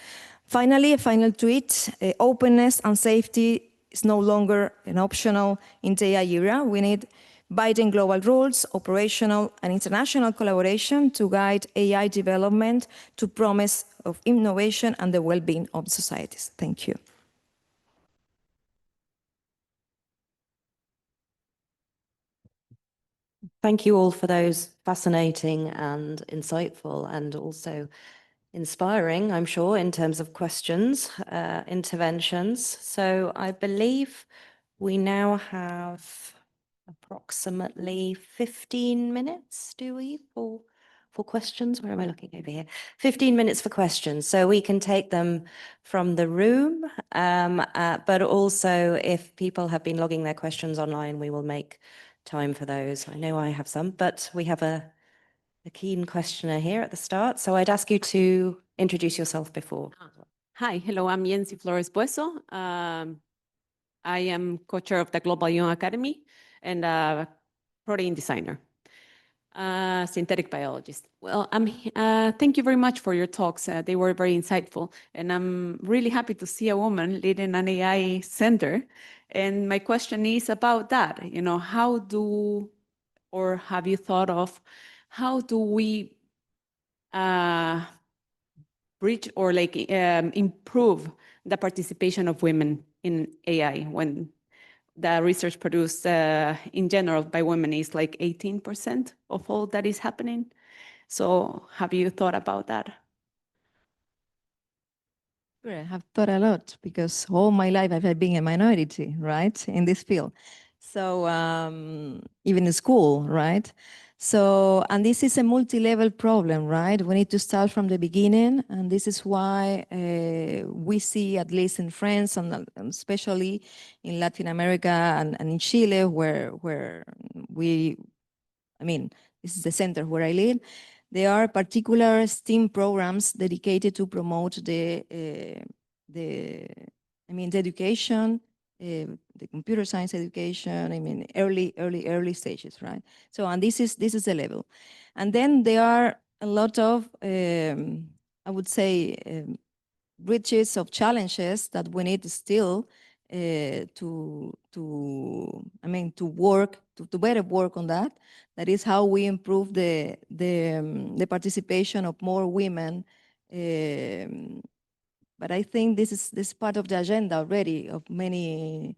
Finally, a final tweet, openness and safety is no longer an optional in the AI era. We need binding global rules, operational and international collaboration to guide AI development to promise of innovation and the well-being of societies. Thank you. Thank you all for those fascinating and insightful and also inspiring, I'm sure, in terms of questions, interventions. So I believe we now have approximately 15 minutes, do we, for questions? Where am I looking over here? 15 minutes for questions. So we can take them from the room, but also if people have been logging their questions online, we will make time for those. I know I have some, but we have a keen questioner here at the start. So I'd ask you to introduce yourself before. Hi, hello, I'm Yancy Flores Bueso. I am co-chair of the Global Young Academy and a protein designer, synthetic biologist. Well, thank you very much for your talks. They were very insightful, and I'm really happy to see a woman leading an AI center. And my question is about that. You know, how do, or have you thought of, how do we bridge or like improve the participation of women in AI when the research produced in general by women is like 18% of all that is happening? So have you thought about that? Sure, I have thought a lot because all my life I've been a minority, right, in this field. So even in school, right? So, and this is a multi-level problem, right? We need to start from the beginning, and this is why we see, at least in France, and especially in Latin America and in Chile, where we, I mean, this is the center where I live. There are particular STEAM programs dedicated to promote the education, the computer science education. I mean, early stages, right? So, and this is the level, and then there are a lot of, I would say, bridges of challenges that we need still to better work on that. That is how we improve the participation of more women. But I think this is part of the agenda already of many.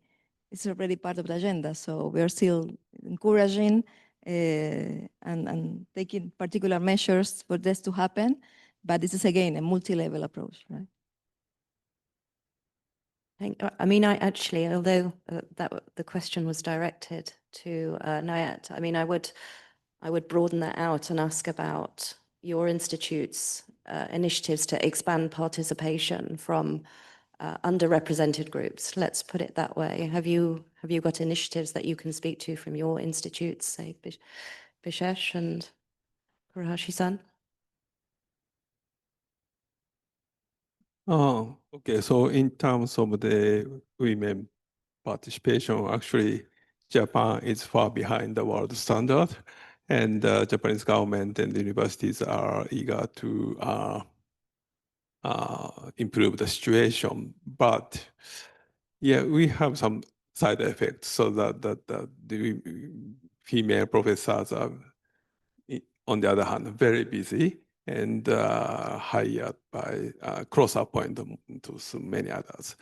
It's already part of the agenda. So we are still encouraging and taking particular measures for this to happen. But this is again a multi-level approach, right? I mean, I actually, although the question was directed to Nayat, I mean, I would broaden that out and ask about your institute's initiatives to expand participation from underrepresented groups. Let's put it that way. Have you got initiatives that you can speak to from your institutes, say Bishesh and Kurohashi-san? Oh, okay. So in terms of the women participation, actually, Japan is far behind the world standard, and the Japanese government and the universities are eager to improve the situation. But yeah, we have some side effects, so that the female professors are, on the other hand, very busy and hired by cross appointment to so many others.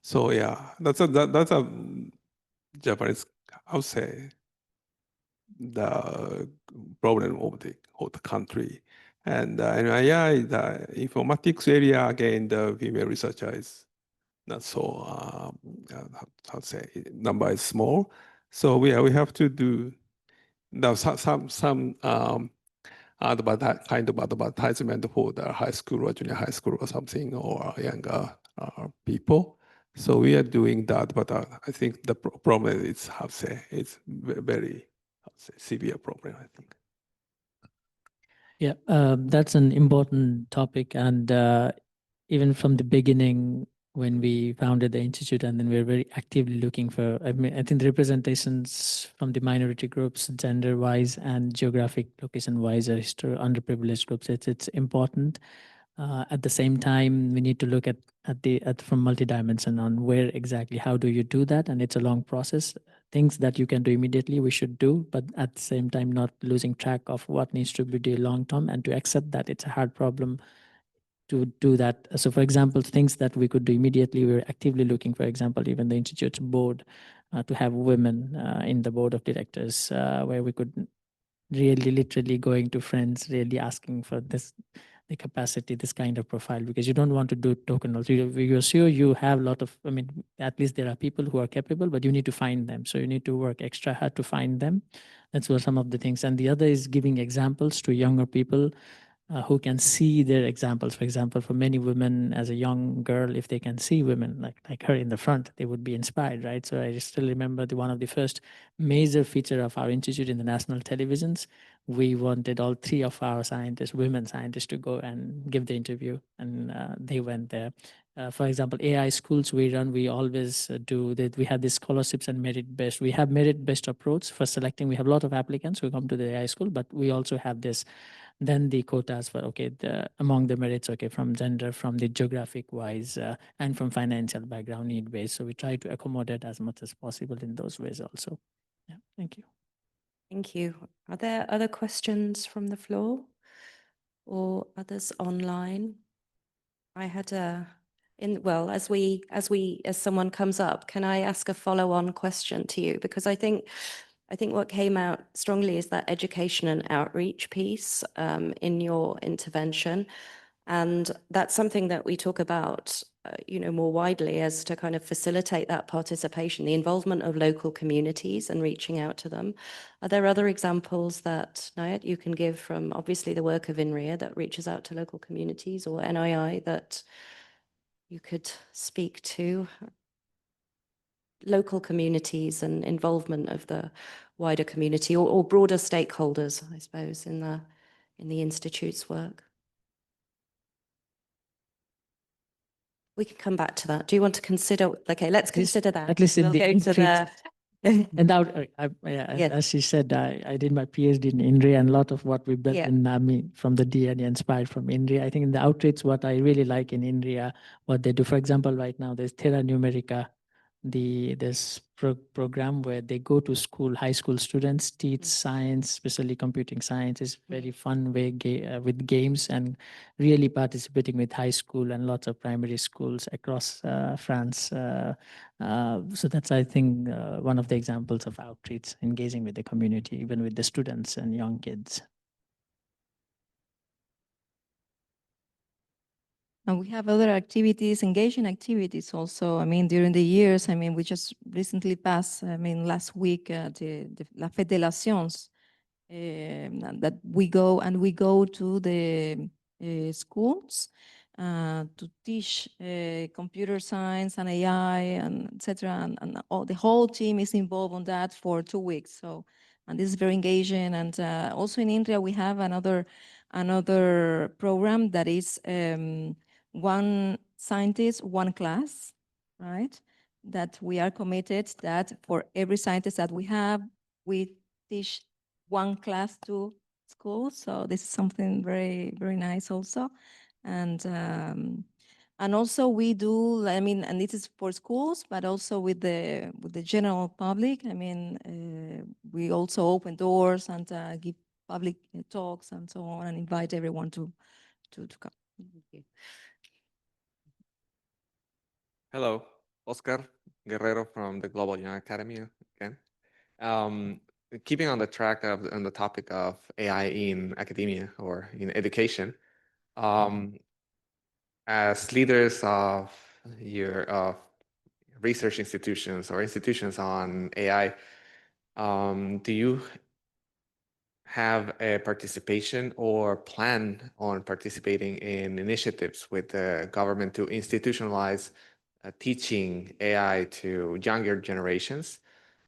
So yeah, that's a Japanese, I would say, the problem of the country. And in AI, the informatics area, again, the female researcher is not so, how to say, number is small. So we have to do some kind of advertisement for the high school or junior high school or something, or younger people. So we are doing that, but I think the problem is, how to say, it's very severe problem, I think. Yeah, that's an important topic. And even from the beginning, when we founded the Institute, and then we were very actively looking for, I mean, I think the representations from the minority groups, gender-wise and geographic location-wise, are underprivileged groups. It's important. At the same time, we need to look at from multi-dimension on where exactly, how do you do that? And it's a long process. Things that you can do immediately, we should do, but at the same time, not losing track of what needs to be done long term, and to accept that it's a hard problem to do that. So for example, things that we could do immediately, we were actively looking, for example, even the Institute's board, to have women in the board of directors, where we could really literally going to friends, really asking for this the capacity, this kind of profile, because you don't want to do token. You're sure you have a lot of, I mean, at least there are people who are capable, but you need to find them. So you need to work extra hard to find them. That's what some of the things. And the other is giving examples to younger people who can see their examples. For example, for many women as a young girl, if they can see women like her in the front, they would be inspired, right? So I still remember one of the first major feature of our institute in the national televisions. We wanted all 3 of our scientists, women scientists, to go and give the interview, and they went there. For example, AI schools we run, we always do that. We have these scholarships and merit-based. We have merit-based approach for selecting. We have a lot of applicants who come to the AI school, but we also have this. Then the quotas for, okay, among the merits, okay, from gender, from the geographic wise, and from financial background need based. So we try to accommodate as much as possible in those ways also. Yeah, thank you. Thank you. Are there other questions from the floor or others online? I had as someone comes up, can I ask a follow-on question to you? Because I think what came out strongly is that education and outreach piece in your intervention. And that's something that we talk about, more widely as to kind of facilitate that participation, the involvement of local communities and reaching out to them. Are there other examples that, Nayat, you can give from obviously the work of Inria that reaches out to local communities, or NII that you could speak to? Local communities and involvement of the wider community or broader stakeholders, I suppose, in the Institute's work. We can come back to that. Do you want to consider? Okay, let's consider that. At least in We'll the go to the and as she said, I did my PhD in Inria, and a lot of what we built in NAMI from the DNA inspired from Inria. I think in the outreach, what I really like in Inria, what they do, for example, right now there's Terra Numerica, this program where they go to school, high school students, teach science, especially computing science. Is very fun way with games, and really participating with high school and lots of primary schools across France. So that's, I think, one of the examples of outreach, engaging with the community, even with the students and young kids. And we have other activities, engaging activities also. I mean, during the years, I mean, we just recently passed, I mean, last week, the La Fête des Nations, that we go to the schools to teach computer science and AI and etc. And the whole team is involved on that for 2 weeks. So, and this is very engaging. And also in India, we have another program that is one scientist, one class, right? That we are committed that for every scientist that we have, we teach one class to schools. So this is something very, very nice also. And also we do, I mean, and this is for schools, but also with the general public. I mean, we also open doors and give public talks and so on, and invite everyone to come. Thank you. Hello, Oscar Guerrero from the Global Young Academy again. Keeping on the track on the topic of AI in academia or in education, as leaders of your research institutions or institutions on AI, do you have a participation or plan on participating in initiatives with the government to institutionalize teaching AI to younger generations,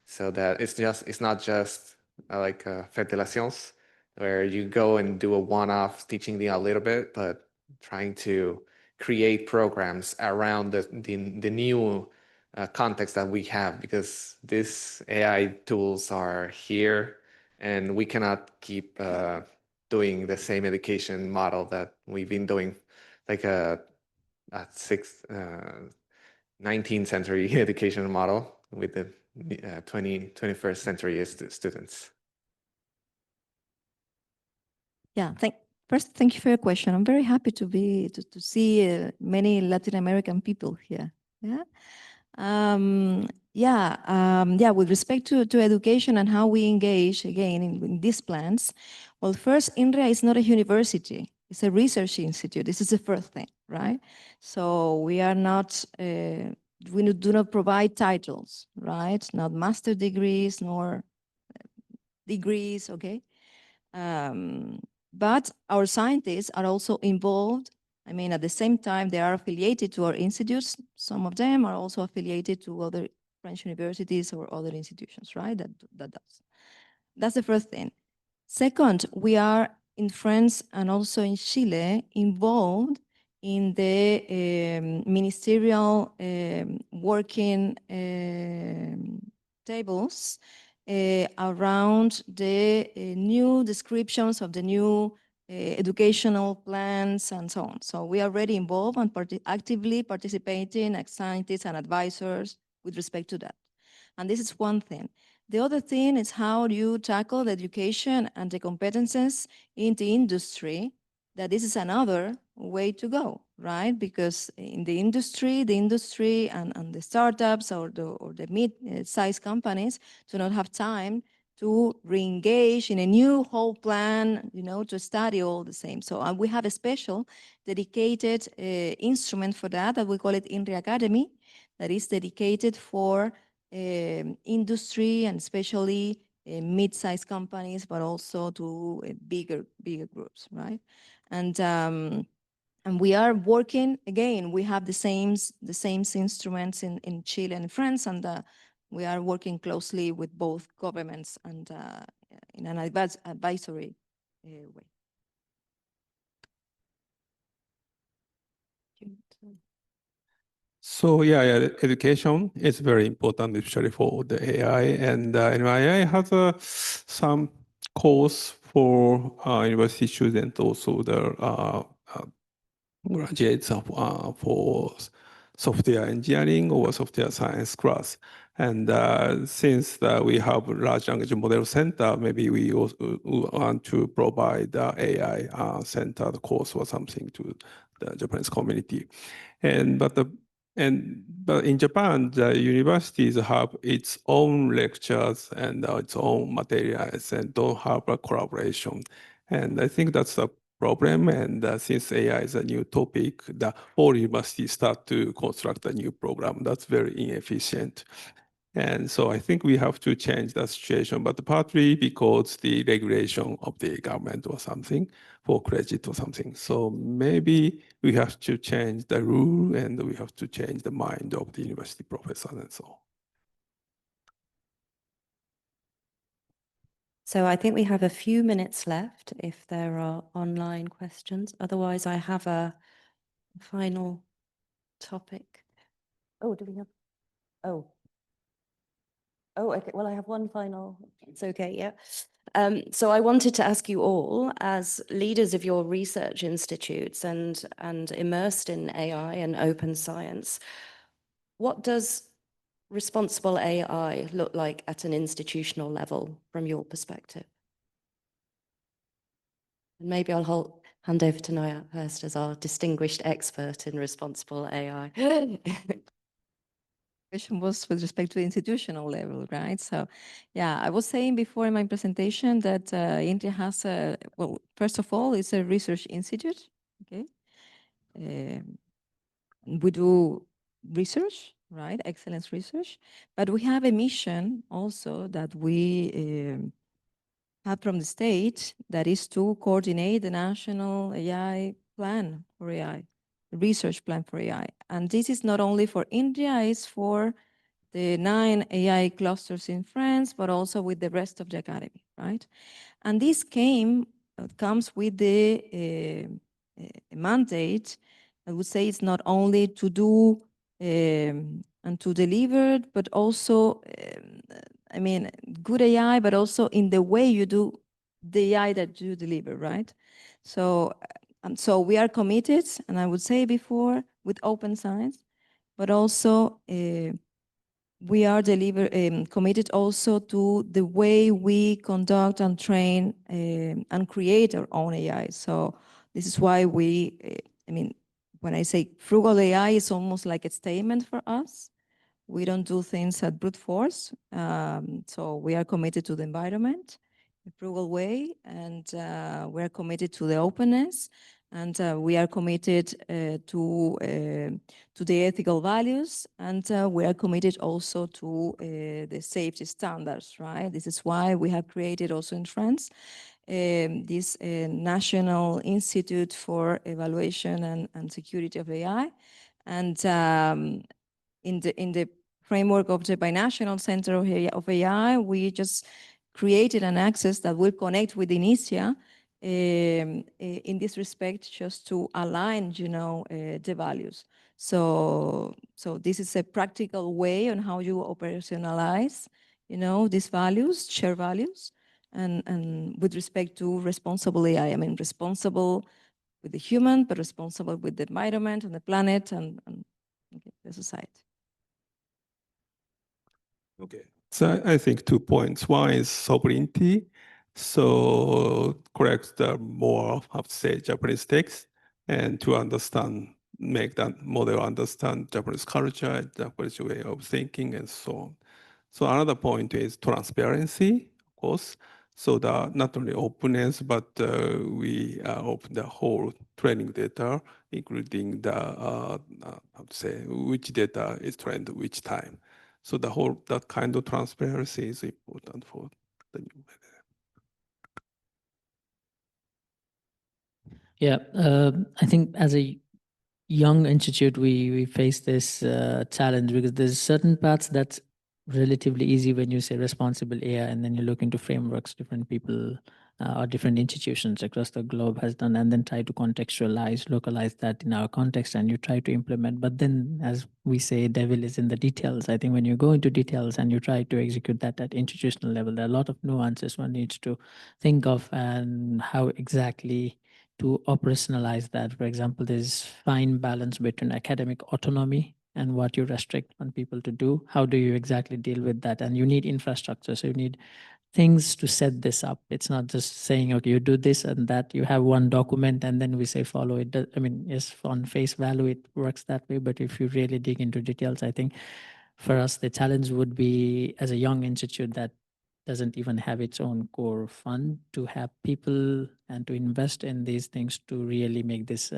so that it's not just like Fête des Nations, where you go and do a one-off teaching them a little bit, but trying to create programs around the new context that we have, because these AI tools are here and we cannot keep doing the same education model that we've been doing, like a 19th century education model with the 21st century students. Yeah, first, thank you for your question. I'm very happy to see many Latin American people here. Yeah. With respect to education and how we engage again in these plans. Well, first, Inria is not a university. It's a research institute. This is the first thing, right? So we are not, we do not provide titles, right? Not master degrees, nor degrees, okay? But our scientists are also involved. I mean, at the same time, they are affiliated to our institutes. Some of them are also affiliated to other French universities or other institutions, right? That's the first thing. Second, we are in France and also in Chile involved in the ministerial working tables around the new descriptions of the new educational plans and so on. So we are already involved and actively participating as scientists and advisors with respect to that. And this is one thing. The other thing is how do you tackle the education and the competences in the industry, that this is another way to go, right? Because in the industry and the startups or the mid-sized companies do not have time to re-engage in a new whole plan, you know, to study all the same. So we have a special dedicated instrument for that we call it Inria Academy, that is dedicated for industry and especially mid-sized companies, but also to bigger groups, right? And we are working, again, we have the same instruments in Chile and France, and we are working closely with both governments and in an advisory way. So yeah, education is very important, especially for the AI. And AI has some course for university students, also the graduates for software engineering or software science class. And since we have a large language model center, maybe we also want to provide AI centered course or something to the Japanese community. But in Japan, the universities have its own lectures and its own materials and don't have a collaboration. And I think that's a problem. And since AI is a new topic, the whole university start to construct a new program. That's very inefficient. And so I think we have to change that situation, but partly because the regulation of the government or something for credit or something. So maybe we have to change the rule and we have to change the mind of the university professors and so on. So I think we have a few minutes left if there are online questions. Otherwise, I have a final topic. Oh, do we have? Oh. Oh, okay. Well, I have one final. It's okay, yeah. So I wanted to ask you all, as leaders of your research institutes and immersed in AI and open science, what does responsible AI look like at an institutional level from your perspective? And maybe I'll hand over to Nayat first as our distinguished expert in responsible AI. Question was with respect to the institutional level, right? So, yeah, I was saying before in my presentation that India has a, well, first of all, it's a research institute, okay? We do research, right? Excellence research, but we have a mission also that we have from the state, that is to coordinate the national AI plan for AI, research plan for AI. And this is not only for India, it's for the 9 AI clusters in France, but also with the rest of the academy, right? And this comes with the mandate. I would say it's not only to do and to deliver, but also, I mean, good AI, but also in the way you do the AI that you deliver, right? So we are committed, and I would say before, with open science, but also we are committed also to the way we conduct and train and create our own AI. So this is why I mean, when I say frugal AI, it's almost like a statement for us. We don't do things at brute force. So we are committed to the environment, a frugal way, and we're committed to the openness. And we are committed to the ethical values, and we are committed also to the safety standards, right? This is why we have created also in France this National Institute for Evaluation and Security of AI. And in the framework of the Binational Center of AI, we just created an access that will connect with Initia in this respect, just to align, the values. So this is a practical way on how you operationalize, these values, share values, and with respect to responsible AI. I mean, responsible with the human, but responsible with the environment and the planet and the society. Okay, so I think 2 points. One is sovereignty. So correct the more, how to say, Japanese text, and to understand, make that model understand Japanese culture, Japanese way of thinking, and so on. So another point is transparency, of course. So that not only openness, but we open the whole training data, including the, how to say, which data is trained which time. So that kind of transparency is important for the new model. Yeah, I think as a young institute, we face this challenge because there's certain parts that's relatively easy when you say responsible AI, and then you look into frameworks different people or different institutions across the globe has done, and then try to contextualize, localize that in our context, and you try to implement. But then, as we say, devil is in the details. I think when you go into details and you try to execute that at institutional level, there are a lot of nuances one needs to think of, and how exactly to operationalize that. For example, there's fine balance between academic autonomy and what you restrict on people to do. How do you exactly deal with that? And you need infrastructure. So you need things to set this up. It's not just saying, okay, you do this and that. You have one document and then we say follow it. I mean, yes, on face value, it works that way. But if you really dig into details, I think for us, the challenge would be, as a young institute that doesn't even have its own core fund, to have people and to invest in these things to really make this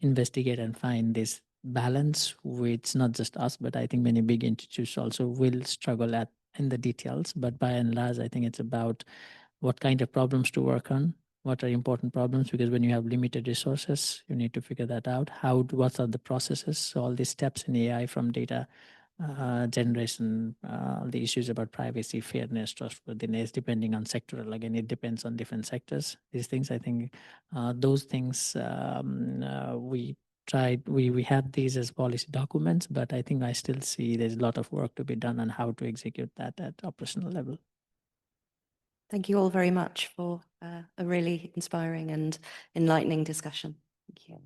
investigate and find this balance, which not just us, but I think many big institutes also will struggle at in the details. But by and large, I think it's about what kind of problems to work on, what are important problems, because when you have limited resources, you need to figure that out. What are the processes? So all these steps in AI, from data generation, the issues about privacy, fairness, trustworthiness, depending on sectoral. Again, it depends on different sectors. These things, I think, those things we have these as policy documents, but I think I still see there's a lot of work to be done on how to execute that at operational level. Thank you all very much for a really inspiring and enlightening discussion. Thank you.